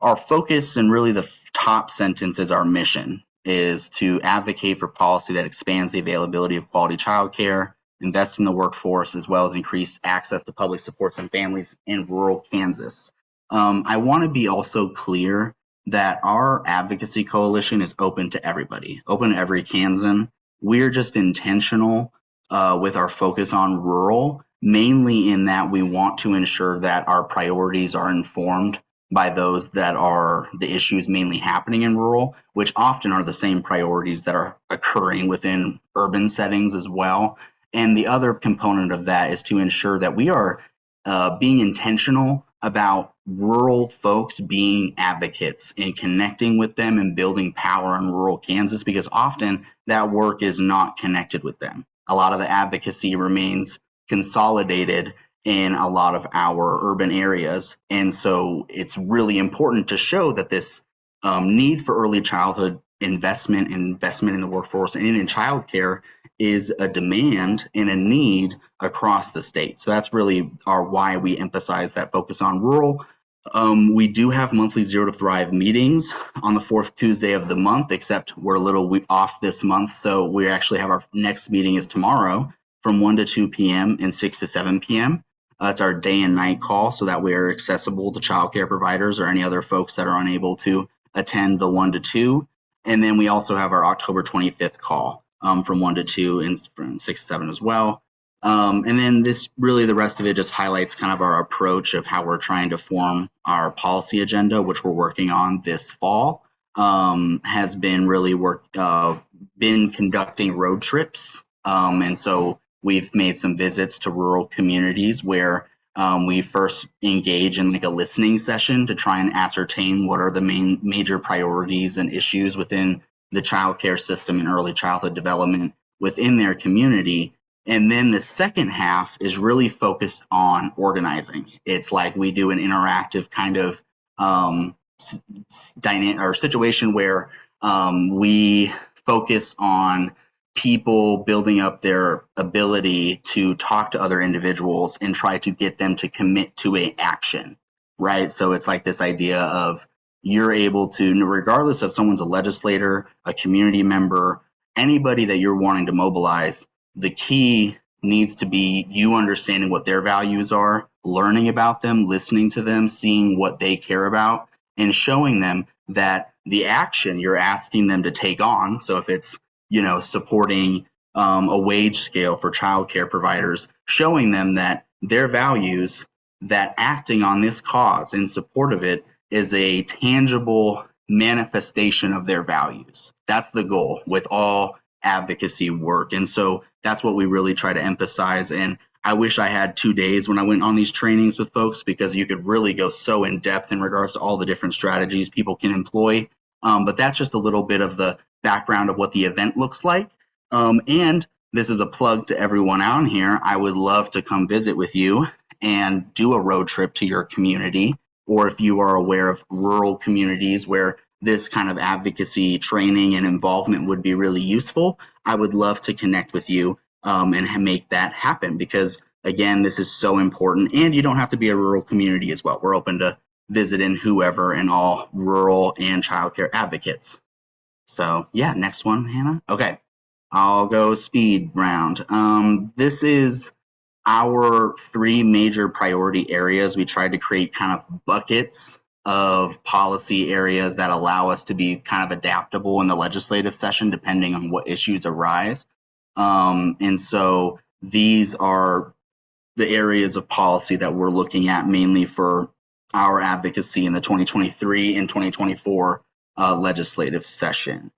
our focus and really the top sentence is our mission is to advocate for policy that expands the availability of quality childcare, invest in the workforce, as well as increase access to public supports and families in rural Kansas. I want to be also clear that our advocacy coalition is open to everybody, open to every Kansan. We're just intentional with our focus on rural, mainly in that we want to ensure that our priorities are informed by those that are the issues mainly happening in rural, which often are the same priorities that are occurring within urban settings as well. And the other component of that is to ensure that we are being intentional about rural folks being advocates and connecting with them and building power in rural Kansas, because often that work is not connected with them. A lot of the advocacy remains consolidated in a lot of our urban areas. And so it's really important to show that this need for early childhood investment in the workforce and in childcare is a demand and a need across the state. So that's really why we emphasize that focus on rural. We do have monthly Zero to Thrive meetings on the 4th Tuesday of the month, except we're a little off this month. So we actually have our next meeting is tomorrow from 1 to 2 p.m. and 6 to 7 p.m. It's our day and night call, so that we are accessible to childcare providers or any other folks that are unable to attend the 1 to 2. And then we also have our October 25th call from 1 to 2 and from 6 to 7 as well. And then the rest of it just highlights kind of our approach of how we're trying to form our policy agenda, which we're working on this fall. Has been really been conducting road trips. And so we've made some visits to rural communities where we first engage in like a listening session to try and ascertain what are the major priorities and issues within the childcare system and early childhood development within their community. And then the second half is really focused on organizing. It's like we do an interactive kind of dynamic or situation where we focus on people building up their ability to talk to other individuals and try to get them to commit to an action, right? So it's like this idea of you're able to, regardless of someone's a legislator, a community member, anybody that you're wanting to mobilize, the key needs to be you understanding what their values are, learning about them, listening to them, seeing what they care about, and showing them that the action you're asking them to take on, so if it's supporting a wage scale for childcare providers, showing them that their values, that acting on this cause in support of it is a tangible manifestation of their values. That's the goal with all advocacy work. And so that's what we really try to emphasize. And I wish I had 2 days when I went on these trainings with folks, because you could really go so in depth in regards to all the different strategies people can employ. But that's just a little bit of the background of what the event looks like. And this is a plug to everyone out here. I would love to come visit with you and do a road trip to your community, or if you are aware of rural communities where this kind of advocacy training and involvement would be really useful, I would love to connect with you and make that happen, because again, this is so important. And you don't have to be a rural community as well. We're open to visiting whoever and all rural and childcare advocates. So yeah, next one, Hannah. Okay, I'll go speed round. This is our 3 major priority areas. We tried to create kind of buckets of policy areas that allow us to be kind of adaptable in the legislative session depending on what issues arise. And so these are the areas of policy that we're looking at mainly for our advocacy in the 2023 and 2024 legislative session.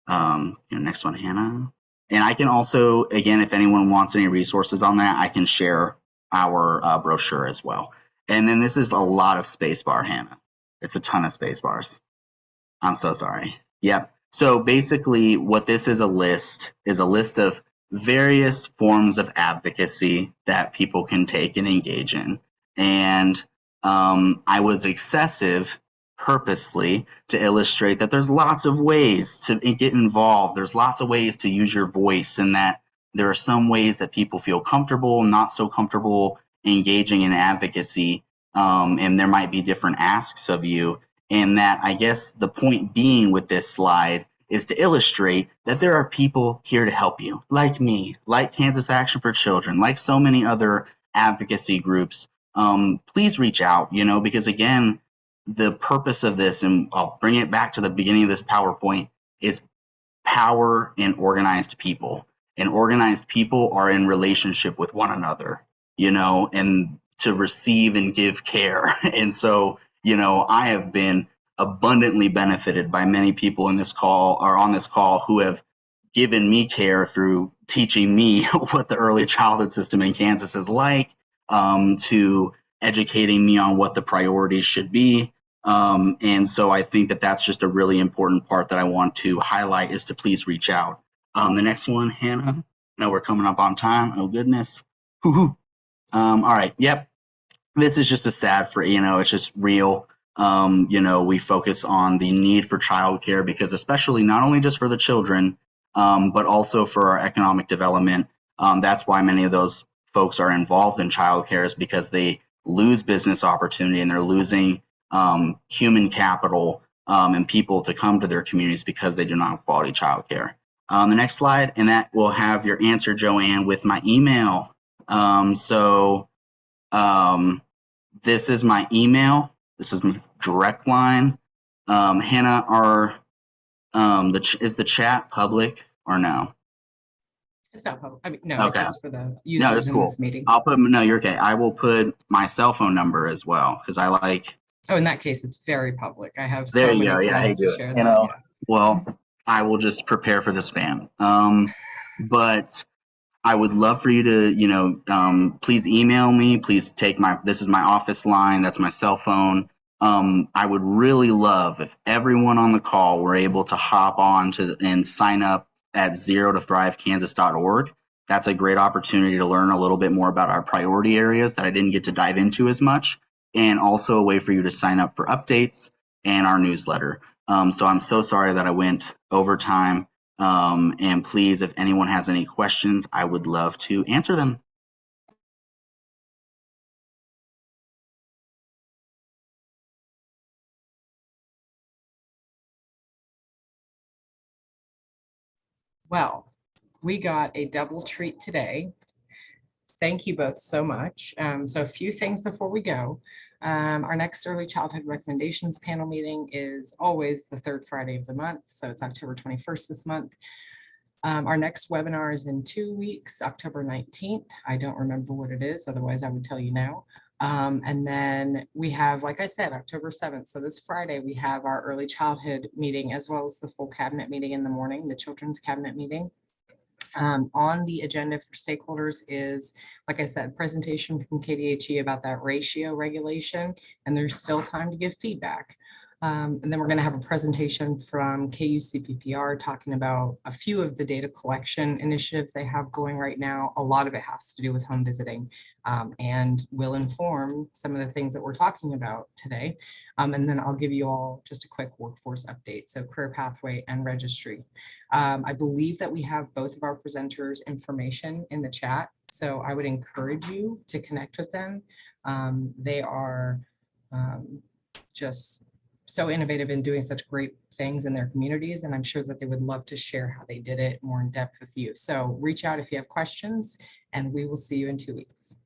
Next one, Hannah. And I can also, again, if anyone wants any resources on that, I can share our brochure as well. And then this is a lot of spacebar, Hannah. It's a ton of space bars. I'm so sorry. Yep. So basically what this is a list of various forms of advocacy that people can take and engage in. And I was excessive purposely to illustrate that there's lots of ways to get involved. There's lots of ways to use your voice, and that there are some ways that people feel comfortable, not so comfortable engaging in advocacy. And there might be different asks of you. And that, I guess the point being with this slide is to illustrate that there are people here to help you, like me, like Kansas Action for Children, like so many other advocacy groups. Please reach out, because again, the purpose of this, and I'll bring it back to the beginning of this PowerPoint, is power in organized people. And organized people are in relationship with one another, and to receive and give care. And so, I have been abundantly benefited by many people in this call or on this call who have given me care through teaching me what the early childhood system in Kansas is like, to educating me on what the priorities should be. And so I think that that's just a really important part that I want to highlight, is to please reach out. The next one, Hannah. No, we're coming up on time. Oh, goodness. All right. Yep. This is just a sad it's just real. We focus on the need for childcare because, especially not only just for the children, but also for our economic development. That's why many of those folks are involved in childcare, is because they lose business opportunity and they're losing human capital and people to come to their communities because they do not have quality childcare. The next slide, and that will have your answer, Joanne, with my email. So This is my email. This is my direct line. Hannah, is the chat public or no? It's not public. I mean, no, it's Okay. just for the No, users that's in cool. this meeting. No, you're okay. I will put my cell phone number as well because I like. Oh, in that case, it's very public. I have There so you many go. Yeah, I plans to do it. share You that. know, Yeah. well, I will just prepare for the spam. But I would love for you to, please email me. Please this is my office line. That's my cell phone. I would really love if everyone on the call were able to hop on and sign up at zerotothrivekansas.org. That's a great opportunity to learn a little bit more about our priority areas that I didn't get to dive into as much, and also a way for you to sign up for updates and our newsletter. So I'm so sorry that I went over time. And please, if anyone has any questions, I would love to answer them. Well, we got a double treat today. Thank you both so much. So a few things before we go. Our next early childhood recommendations panel meeting is always the third Friday of the month. So it's October 21st this month. Our next webinar is in 2 weeks, October 19th. I don't remember what it is, otherwise I would tell you now. And then we have, like I said, October 7th. So this Friday, we have our early childhood meeting as well as the full cabinet meeting in the morning, the children's cabinet meeting. On the agenda for stakeholders is, like I said, presentation from KDHE about that ratio regulation, and there's still time to give feedback. And then we're going to have a presentation from KUCPPR talking about a few of the data collection initiatives they have going right now. A lot of it has to do with home visiting, and will inform some of the things that we're talking about today. And then I'll give you all just a quick workforce update. So career pathway and registry. I believe that we have both of our presenters' information in the chat. So I would encourage you to connect with them. They are just so innovative in doing such great things in their communities. And I'm sure that they would love to share how they did it more in depth with you. So reach out if you have questions, and we will see you in 2 weeks.